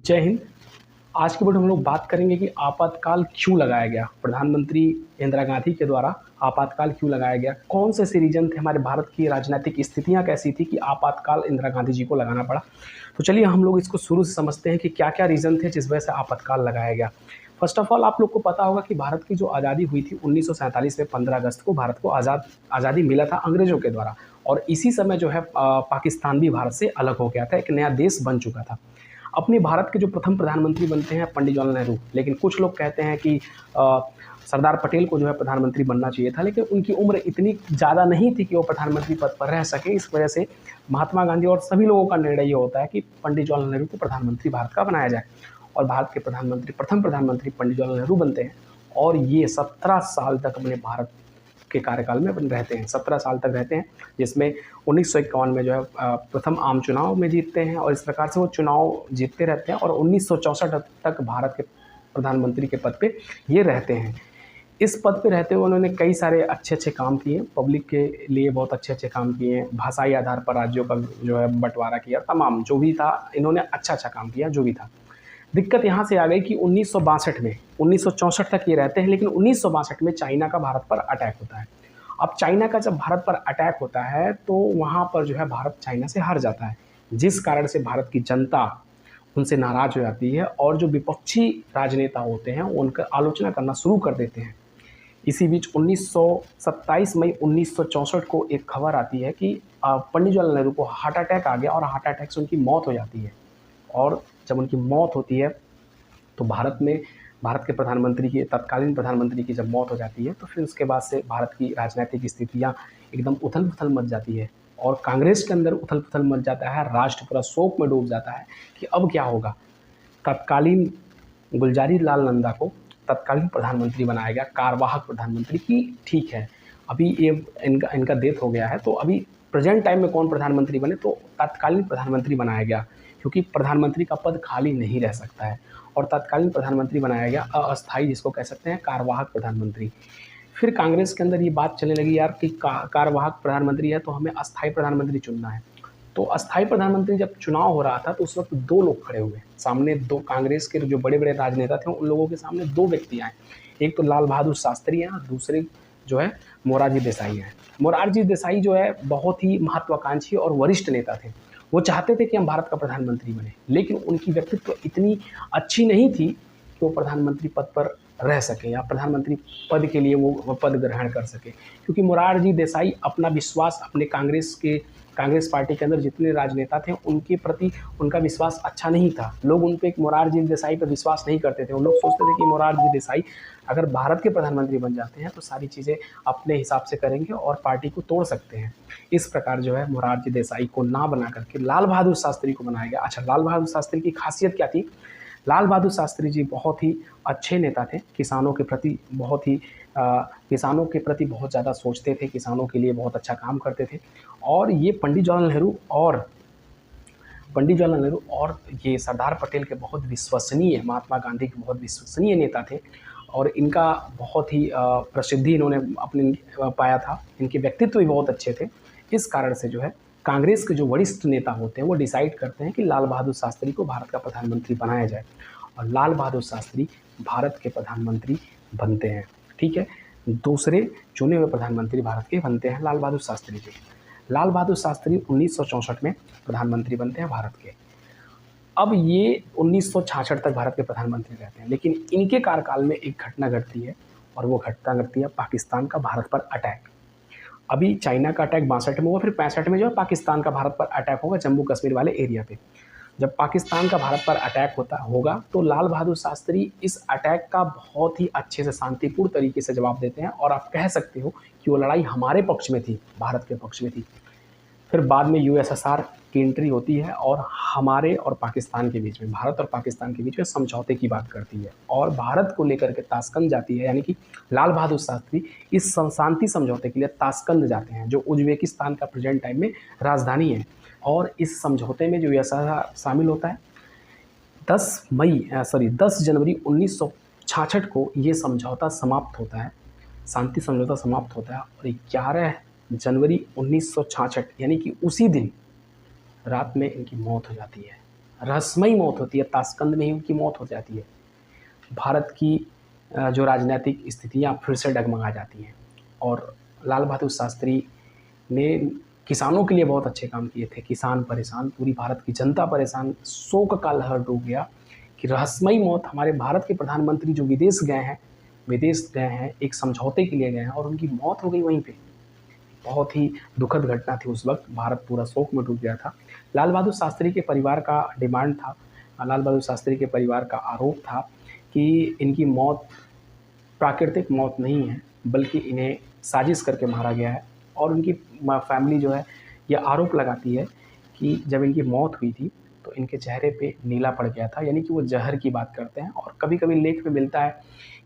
जय हिंद। आज के वीडियो में हम लोग बात करेंगे कि आपातकाल क्यों लगाया गया। प्रधानमंत्री इंदिरा गांधी के द्वारा आपातकाल क्यों लगाया गया, कौन से रीजन थे, हमारे भारत की राजनीतिक स्थितियां कैसी थी कि आपातकाल इंदिरा गांधी जी को लगाना पड़ा। तो चलिए हम लोग इसको शुरू से समझते हैं कि क्या क्या रीज़न थे जिस वजह से आपातकाल लगाया गया। फर्स्ट ऑफ ऑल आप लोग को पता होगा कि भारत की जो आज़ादी हुई थी 1947 में 15 अगस्त को भारत को आज़ादी मिला था अंग्रेज़ों के द्वारा, और इसी समय जो है पाकिस्तान भी भारत से अलग हो गया था, एक नया देश बन चुका था। अपने भारत के जो प्रथम प्रधानमंत्री बनते हैं पंडित जवाहरलाल नेहरू, लेकिन कुछ लोग कहते हैं कि सरदार पटेल को जो है प्रधानमंत्री बनना चाहिए था, लेकिन उनकी उम्र इतनी ज़्यादा नहीं थी कि वो प्रधानमंत्री पद पर रह सके। इस वजह से महात्मा गांधी और सभी लोगों का निर्णय ये होता है कि पंडित जवाहरलाल नेहरू को प्रधानमंत्री भारत का बनाया जाए, और भारत के प्रथम प्रधानमंत्री पंडित जवाहरलाल नेहरू बनते हैं। और ये 17 साल तक अपने भारत के कार्यकाल में रहते हैं, 17 साल तक रहते हैं, जिसमें 1951 में जो है प्रथम आम चुनाव में जीतते हैं, और इस प्रकार से वो चुनाव जीतते रहते हैं और 1964 तक भारत के प्रधानमंत्री के पद पे ये रहते हैं। इस पद पे रहते हुए उन्होंने कई सारे अच्छे अच्छे काम किए, पब्लिक के लिए बहुत अच्छे अच्छे काम किए, भाषाई आधार पर राज्यों का जो है बंटवारा किया, तमाम जो भी था इन्होंने अच्छा अच्छा काम किया जो भी था। दिक्कत यहाँ से आ गई कि 1962 में, 1964 तक ये रहते हैं, लेकिन 1962 में चाइना का भारत पर अटैक होता है। अब चाइना का जब भारत पर अटैक होता है तो वहाँ पर जो है भारत चाइना से हार जाता है, जिस कारण से भारत की जनता उनसे नाराज़ हो जाती है, और जो विपक्षी राजनेता होते हैं उनका आलोचना करना शुरू कर देते हैं। इसी बीच 27 मई 1964 को एक खबर आती है कि पंडित जवाहरलाल नेहरू को हार्ट अटैक आ गया और हार्ट अटैक से उनकी मौत हो जाती है। और जब उनकी मौत होती है तो भारत के प्रधानमंत्री की, तत्कालीन प्रधानमंत्री की जब मौत हो जाती है तो फिर उसके बाद से भारत की राजनीतिक स्थितियाँ एकदम उथल-पुथल मच जाती है, और कांग्रेस के अंदर उथल-पुथल मच जाता है, राष्ट्र पूरा शोक में डूब जाता है कि अब क्या होगा। तत्कालीन गुलज़ारी लाल नंदा को तत्कालीन प्रधानमंत्री बनाया गया, कार्यवाहक प्रधानमंत्री की। ठीक है, अभी ये इनका डेथ हो गया है, तो अभी प्रेजेंट टाइम में कौन प्रधानमंत्री बने, तो तत्कालीन प्रधानमंत्री बनाया गया, क्योंकि प्रधानमंत्री का पद खाली नहीं रह सकता है, और तत्कालीन प्रधानमंत्री बनाया गया अस्थायी, जिसको कह सकते हैं कार्यवाहक प्रधानमंत्री। फिर कांग्रेस के अंदर ये बात चलने लगी यार कि कार्यवाहक प्रधानमंत्री है तो हमें अस्थायी प्रधानमंत्री चुनना है। तो अस्थायी प्रधानमंत्री जब चुनाव हो रहा था तो उस वक्त दो लोग खड़े हुए सामने, दो कांग्रेस के जो बड़े बड़े राजनेता थे उन लोगों के सामने दो व्यक्ति आए। एक तो लाल बहादुर शास्त्री हैं और दूसरे जो है मोरारजी देसाई हैं। मोरारजी देसाई जो है बहुत ही महत्वाकांक्षी और वरिष्ठ नेता थे। वो चाहते थे कि हम भारत का प्रधानमंत्री बने, लेकिन उनकी व्यक्तित्व इतनी अच्छी नहीं थी कि वो प्रधानमंत्री पद पर रह सके या प्रधानमंत्री पद के लिए वो पद ग्रहण कर सके, क्योंकि मोरारजी देसाई अपना विश्वास अपने कांग्रेस पार्टी के अंदर जितने राजनेता थे उनके प्रति उनका विश्वास अच्छा नहीं था। लोग उन पे मोरारजी देसाई पर विश्वास नहीं करते थे। उन लोग सोचते थे कि मोरारजी देसाई अगर भारत के प्रधानमंत्री बन जाते हैं तो सारी चीज़ें अपने हिसाब से करेंगे और पार्टी को तोड़ सकते हैं। इस प्रकार जो है मोरारजी देसाई को ना बना करके लाल बहादुर शास्त्री को बनाया गया। अच्छा, लाल बहादुर शास्त्री की खासियत क्या थी? लाल बहादुर शास्त्री जी बहुत ही अच्छे नेता थे, किसानों के प्रति बहुत ज़्यादा सोचते थे, किसानों के लिए बहुत अच्छा काम करते थे। और ये पंडित जवाहरलाल नेहरू और ये सरदार पटेल के बहुत विश्वसनीय, महात्मा गांधी के बहुत विश्वसनीय नेता थे, और इनका बहुत ही प्रसिद्धि इन्होंने अपने पाया था। इनके व्यक्तित्व भी बहुत अच्छे थे। इस कारण से जो है कांग्रेस के जो वरिष्ठ नेता होते हैं वो डिसाइड करते हैं कि लाल बहादुर शास्त्री को भारत का प्रधानमंत्री बनाया जाए, और लाल बहादुर शास्त्री भारत के प्रधानमंत्री बनते हैं। ठीक है, दूसरे चुने हुए प्रधानमंत्री भारत के बनते हैं लाल बहादुर शास्त्री जी। लाल बहादुर शास्त्री 1964 में प्रधानमंत्री बनते हैं भारत के। अब ये 1966 तक भारत के प्रधानमंत्री रहते हैं, लेकिन इनके कार्यकाल में एक घटना घटती है, और वो घटना घटती है पाकिस्तान का भारत पर अटैक। अभी चाइना का अटैक 62 में हुआ, फिर 65 में जो है पाकिस्तान का भारत पर अटैक होगा जम्मू कश्मीर वाले एरिया पे। जब पाकिस्तान का भारत पर अटैक होगा तो लाल बहादुर शास्त्री इस अटैक का बहुत ही अच्छे से शांतिपूर्ण तरीके से जवाब देते हैं, और आप कह सकते हो कि वो लड़ाई हमारे पक्ष में थी, भारत के पक्ष में थी। फिर बाद में यूएसएसआर की एंट्री होती है और हमारे और पाकिस्तान के बीच में, भारत और पाकिस्तान के बीच में समझौते की बात करती है, और भारत को लेकर के ताशकंद जाती है। यानी कि लाल बहादुर शास्त्री इस शांति समझौते के लिए ताशकंद जाते हैं, जो उज्बेकिस्तान का प्रेजेंट टाइम में राजधानी है। और इस समझौते में जो यूएसएसआर शामिल होता है, 10 जनवरी 1966 को ये समझौता समाप्त होता है, शांति समझौता समाप्त होता है, और 11 जनवरी 1966 यानी कि उसी दिन रात में इनकी मौत हो जाती है। रहस्यमयी मौत होती है, ताशकंद में ही उनकी मौत हो जाती है। भारत की जो राजनीतिक स्थितियाँ फिर से डगमगा जाती हैं। और लाल बहादुर शास्त्री ने किसानों के लिए बहुत अच्छे काम किए थे। किसान परेशान, पूरी भारत की जनता परेशान, शोक का लहर डूब गया कि रहस्यमयी मौत। हमारे भारत के प्रधानमंत्री जो विदेश गए हैं एक समझौते के लिए गए हैं और उनकी मौत हो गई वहीं पे। बहुत ही दुखद घटना थी उस वक्त, भारत पूरा शोक में डूब गया था। लाल बहादुर शास्त्री के परिवार का डिमांड था, लाल बहादुर शास्त्री के परिवार का आरोप था कि इनकी मौत प्राकृतिक मौत नहीं है, बल्कि इन्हें साजिश करके मारा गया है। और उनकी फैमिली जो है ये आरोप लगाती है कि जब इनकी मौत हुई थी तो इनके चेहरे पे नीला पड़ गया था, यानी कि वो जहर की बात करते हैं। और कभी कभी लेख में मिलता है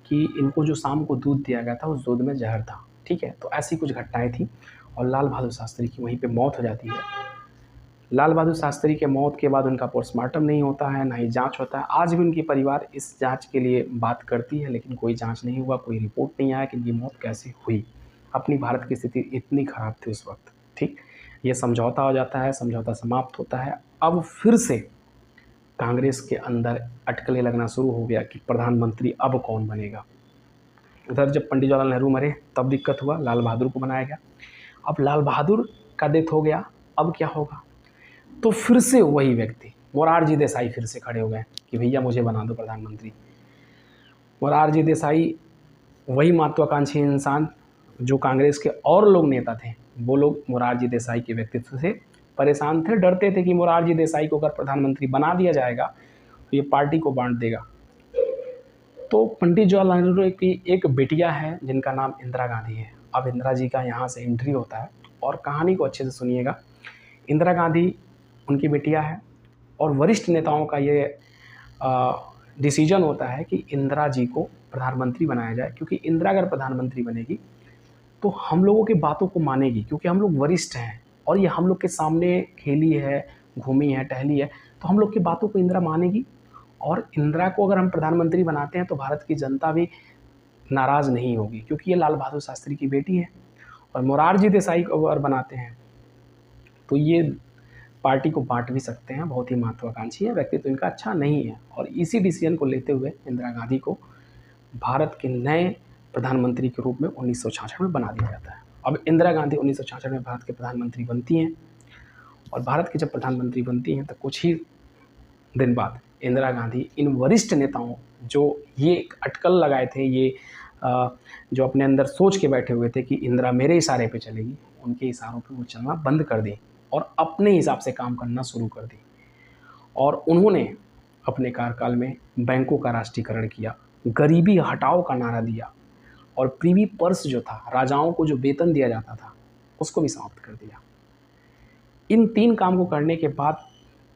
कि इनको जो शाम को दूध दिया गया था उस दूध में जहर था। ठीक है, तो ऐसी कुछ घटनाएं थी और लाल बहादुर शास्त्री की वहीं पे मौत हो जाती है। लाल बहादुर शास्त्री के मौत के बाद उनका पोस्टमार्टम नहीं होता है, ना ही जांच होता है। आज भी उनकी परिवार इस जांच के लिए बात करती है, लेकिन कोई जांच नहीं हुआ, कोई रिपोर्ट नहीं आया कि इनकी मौत कैसे हुई। अपनी भारत की स्थिति इतनी ख़राब थी उस वक्त। ठीक, ये समझौता हो जाता है, समझौता समाप्त होता है। अब फिर से कांग्रेस के अंदर अटकलें लगना शुरू हो गया कि प्रधानमंत्री अब कौन बनेगा। उधर जब पंडित जवाहरलाल नेहरू मरे तब दिक्कत हुआ, लाल बहादुर को बनाया गया। अब लाल बहादुर का डेथ हो गया, अब क्या होगा? तो फिर से वही व्यक्ति मोरारजी देसाई फिर से खड़े हो गए कि भैया मुझे बना दो प्रधानमंत्री। मोरारजी देसाई वही महत्वाकांक्षी इंसान जो कांग्रेस के और लोग नेता थे, वो लोग मोरारजी देसाई के व्यक्तित्व से परेशान थे, डरते थे कि मोरारजी देसाई को अगर प्रधानमंत्री बना दिया जाएगा तो ये पार्टी को बांट देगा। तो पंडित जवाहरलाल नेहरू की एक बेटिया है जिनका नाम इंदिरा गांधी है। अब इंदिरा जी का यहाँ से एंट्री होता है और कहानी को अच्छे से सुनिएगा। इंदिरा गांधी उनकी बेटिया है और वरिष्ठ नेताओं का ये डिसीजन होता है कि इंदिरा जी को प्रधानमंत्री बनाया जाए, क्योंकि इंदिरा अगर प्रधानमंत्री बनेगी तो हम लोगों की बातों को मानेगी, क्योंकि हम लोग वरिष्ठ हैं और ये हम लोग के सामने खेली है, घूमी है, टहली है, तो हम लोग की बातों को इंदिरा मानेगी। और इंदिरा को अगर हम प्रधानमंत्री बनाते हैं तो भारत की जनता भी नाराज़ नहीं होगी, क्योंकि ये लाल बहादुर शास्त्री की बेटी है। और मोरारजी देसाई को अगर बनाते हैं तो ये पार्टी को बांट भी सकते हैं, बहुत ही महत्वाकांक्षी है, व्यक्तित्व इनका अच्छा नहीं है। और इसी डिसीजन को लेते हुए इंदिरा गांधी को भारत के नए प्रधानमंत्री के रूप में 1966 में बना दिया जाता है। अब इंदिरा गांधी 1966 में भारत के प्रधानमंत्री बनती हैं और भारत की जब प्रधानमंत्री बनती हैं तो कुछ ही दिन बाद इंदिरा गांधी इन वरिष्ठ नेताओं जो ये अटकल लगाए थे, ये जो अपने अंदर सोच के बैठे हुए थे कि इंदिरा मेरे इशारे पे चलेगी, उनके इशारों पे वो चलना बंद कर दी और अपने हिसाब से काम करना शुरू कर दी। और उन्होंने अपने कार्यकाल में बैंकों का राष्ट्रीयकरण किया, गरीबी हटाओ का नारा दिया और प्रीवी पर्स जो था, राजाओं को जो वेतन दिया जाता था, उसको भी समाप्त कर दिया। इन 3 काम को करने के बाद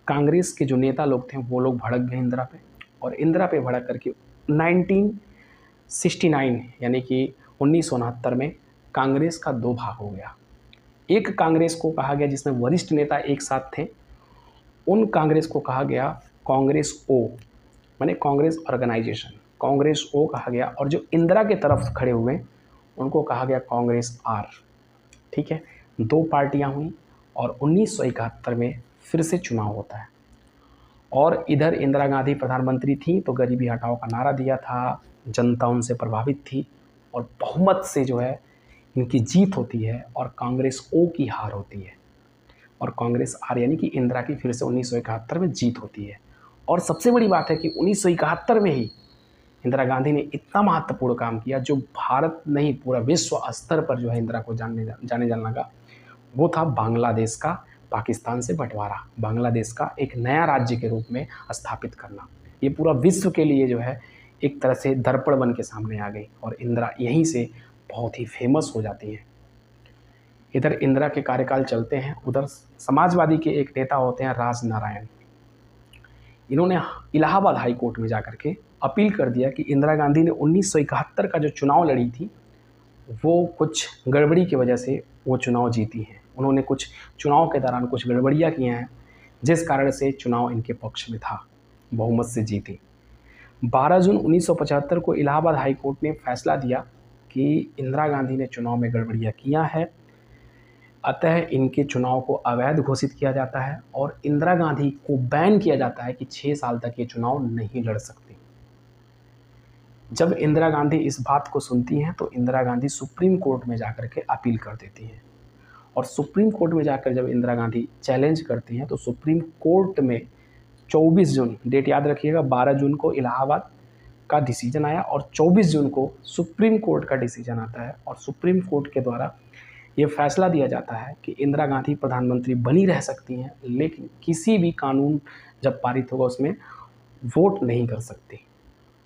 कांग्रेस के जो नेता लोग थे वो लोग भड़क गए इंदिरा पे, और इंदिरा पे भड़क करके 1969 यानी कि 1969 में कांग्रेस का 2 भाग हो गया। एक कांग्रेस को कहा गया जिसमें वरिष्ठ नेता एक साथ थे, उन कांग्रेस को कहा गया कांग्रेस ओ, माने कांग्रेस ऑर्गेनाइजेशन, कांग्रेस ओ कहा गया। और जो इंदिरा के तरफ खड़े हुए उनको कहा गया कांग्रेस आर। ठीक है, 2 पार्टियां हुई और 1971 में फिर से चुनाव होता है। और इधर इंदिरा गांधी प्रधानमंत्री थी तो गरीबी हटाओ का नारा दिया था, जनता उनसे प्रभावित थी और बहुमत से जो है इनकी जीत होती है और कांग्रेस ओ की हार होती है और कांग्रेस आर यानी कि इंदिरा की फिर से 1971 में जीत होती है। और सबसे बड़ी बात है कि 1971 में ही इंदिरा गांधी ने इतना महत्वपूर्ण काम किया जो भारत नहीं पूरा विश्व स्तर पर जो है इंदिरा को जाने जाने लगा, वो था बांग्लादेश का पाकिस्तान से बंटवारा, बांग्लादेश का एक नया राज्य के रूप में स्थापित करना। ये पूरा विश्व के लिए जो है एक तरह से दर्पण बन के सामने आ गई और इंदिरा यहीं से बहुत ही फेमस हो जाती हैं। इधर इंदिरा के कार्यकाल चलते हैं, उधर समाजवादी के एक नेता होते हैं राज नारायण। इन्होंने इलाहाबाद हाई कोर्ट में जाकर के अपील कर दिया कि इंदिरा गांधी ने 1971 का जो चुनाव लड़ी थी वो कुछ गड़बड़ी की वजह से वो चुनाव जीती हैं। उन्होंने कुछ चुनाव के दौरान कुछ गड़बड़ियाँ की हैं जिस कारण से चुनाव इनके पक्ष में था, बहुमत से जीती। 12 जून 1975 को इलाहाबाद हाई कोर्ट ने फैसला दिया कि इंदिरा गांधी ने चुनाव में गड़बड़ियाँ किया है, अतः इनके चुनाव को अवैध घोषित किया जाता है और इंदिरा गांधी को बैन किया जाता है कि 6 साल तक ये चुनाव नहीं लड़ सकती। जब इंदिरा गांधी इस बात को सुनती हैं तो इंदिरा गांधी सुप्रीम कोर्ट में जाकर के अपील कर देती हैं और सुप्रीम कोर्ट में जाकर जब इंदिरा गांधी चैलेंज करती हैं तो सुप्रीम कोर्ट में 24 जून, डेट याद रखिएगा, 12 जून को इलाहाबाद का डिसीजन आया और 24 जून को सुप्रीम कोर्ट का डिसीजन आता है और सुप्रीम कोर्ट के द्वारा ये फैसला दिया जाता है कि इंदिरा गांधी प्रधानमंत्री बनी रह सकती हैं, लेकिन किसी भी कानून जब पारित होगा उसमें वोट नहीं कर सकती।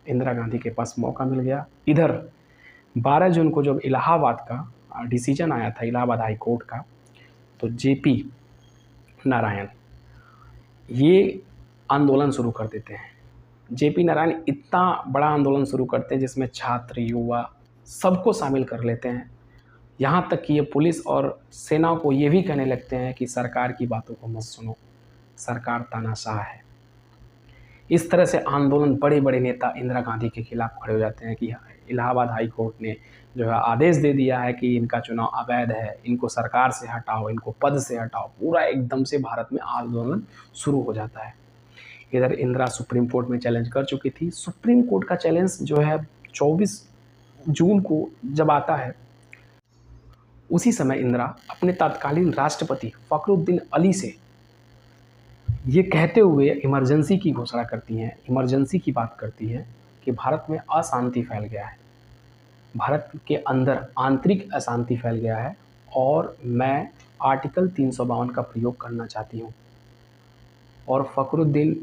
इंदिरा गांधी के पास मौका मिल गया। इधर 12 जून को जब इलाहाबाद का डिसीजन आया था, इलाहाबाद हाई कोर्ट का, तो जेपी नारायण ये आंदोलन शुरू कर देते हैं। जेपी नारायण इतना बड़ा आंदोलन शुरू करते हैं जिसमें छात्र, युवा सबको शामिल कर लेते हैं। यहाँ तक कि ये पुलिस और सेना को ये भी कहने लगते हैं कि सरकार की बातों को मत सुनो, सरकार तानाशाह है। इस तरह से आंदोलन, बड़े बड़े नेता इंदिरा गांधी के खिलाफ खड़े हो जाते हैं कि इलाहाबाद हाई कोर्ट ने जो है आदेश दे दिया है कि इनका चुनाव अवैध है, इनको सरकार से हटाओ, इनको पद से हटाओ। पूरा एकदम से भारत में आंदोलन शुरू हो जाता है। इधर इंदिरा सुप्रीम कोर्ट में चैलेंज कर चुकी थी। सुप्रीम कोर्ट का चैलेंज जो है 24 जून को जब आता है, उसी समय इंदिरा अपने तत्कालीन राष्ट्रपति फखरुद्दीन अली से ये कहते हुए इमरजेंसी की घोषणा करती हैं, इमरजेंसी की बात करती हैं कि भारत में अशांति फैल गया है, भारत के अंदर आंतरिक अशांति फैल गया है और मैं आर्टिकल 352 का प्रयोग करना चाहती हूँ। और फखरुद्दीन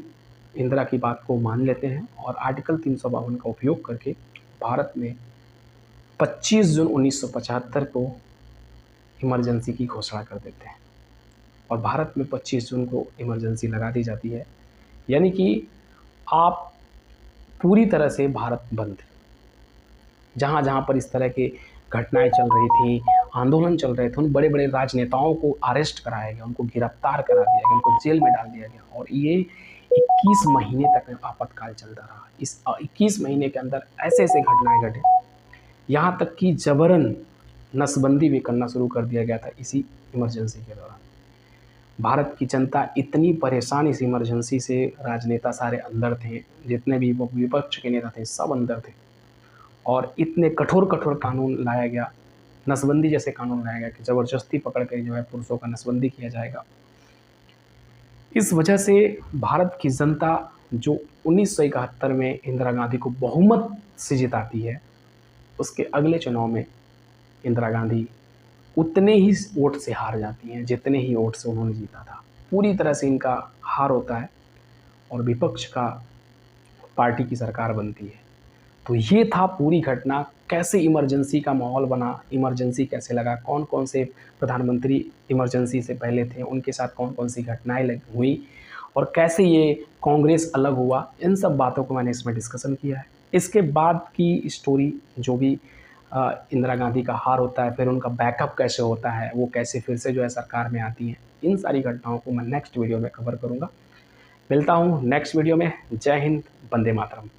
इंदिरा की बात को मान लेते हैं और आर्टिकल 352 का उपयोग करके भारत में 25 जून 1975 को इमरजेंसी की घोषणा कर देते हैं और भारत में 25 जून को इमरजेंसी लगा दी जाती है। यानी कि आप पूरी तरह से भारत बंद। जहाँ जहाँ पर इस तरह की घटनाएं चल रही थी, आंदोलन चल रहे थे, उन बड़े बड़े राजनेताओं को अरेस्ट कराया गया, उनको गिरफ्तार करा दिया गया, उनको जेल में डाल दिया गया और ये 21 महीने तक आपातकाल चलता रहा। इस 21 महीने के अंदर ऐसे ऐसे घटनाएं घटे, यहाँ तक कि जबरन नसबंदी भी करना शुरू कर दिया गया था इसी इमरजेंसी के दौरान। भारत की जनता इतनी परेशान इस इमरजेंसी से, राजनेता सारे अंदर थे, जितने भी वो विपक्ष के नेता थे सब अंदर थे और इतने कठोर कठोर कानून लाया गया, नसबंदी जैसे कानून लाया गया कि ज़बरदस्ती पकड़ कर जो है पुरुषों का नसबंदी किया जाएगा। इस वजह से भारत की जनता जो 1971 में इंदिरा गांधी को बहुमत से जिताती है, उसके अगले चुनाव में इंदिरा गांधी उतने ही वोट से हार जाती हैं जितने ही वोट से उन्होंने जीता था। पूरी तरह से इनका हार होता है और विपक्ष का पार्टी की सरकार बनती है। तो ये था पूरी घटना, कैसे इमरजेंसी का माहौल बना, इमरजेंसी कैसे लगा, कौन कौन से प्रधानमंत्री इमरजेंसी से पहले थे, उनके साथ कौन कौन सी घटनाएं हुई और कैसे ये कांग्रेस अलग हुआ, इन सब बातों को मैंने इसमें डिस्कशन किया है। इसके बाद की स्टोरी जो भी इंदिरा गांधी का हार होता है, फिर उनका बैकअप कैसे होता है, वो कैसे फिर से जो है सरकार में आती हैं, इन सारी घटनाओं को मैं नेक्स्ट वीडियो में कवर करूँगा। मिलता हूँ नेक्स्ट वीडियो में। जय हिंद, वंदे मातरम।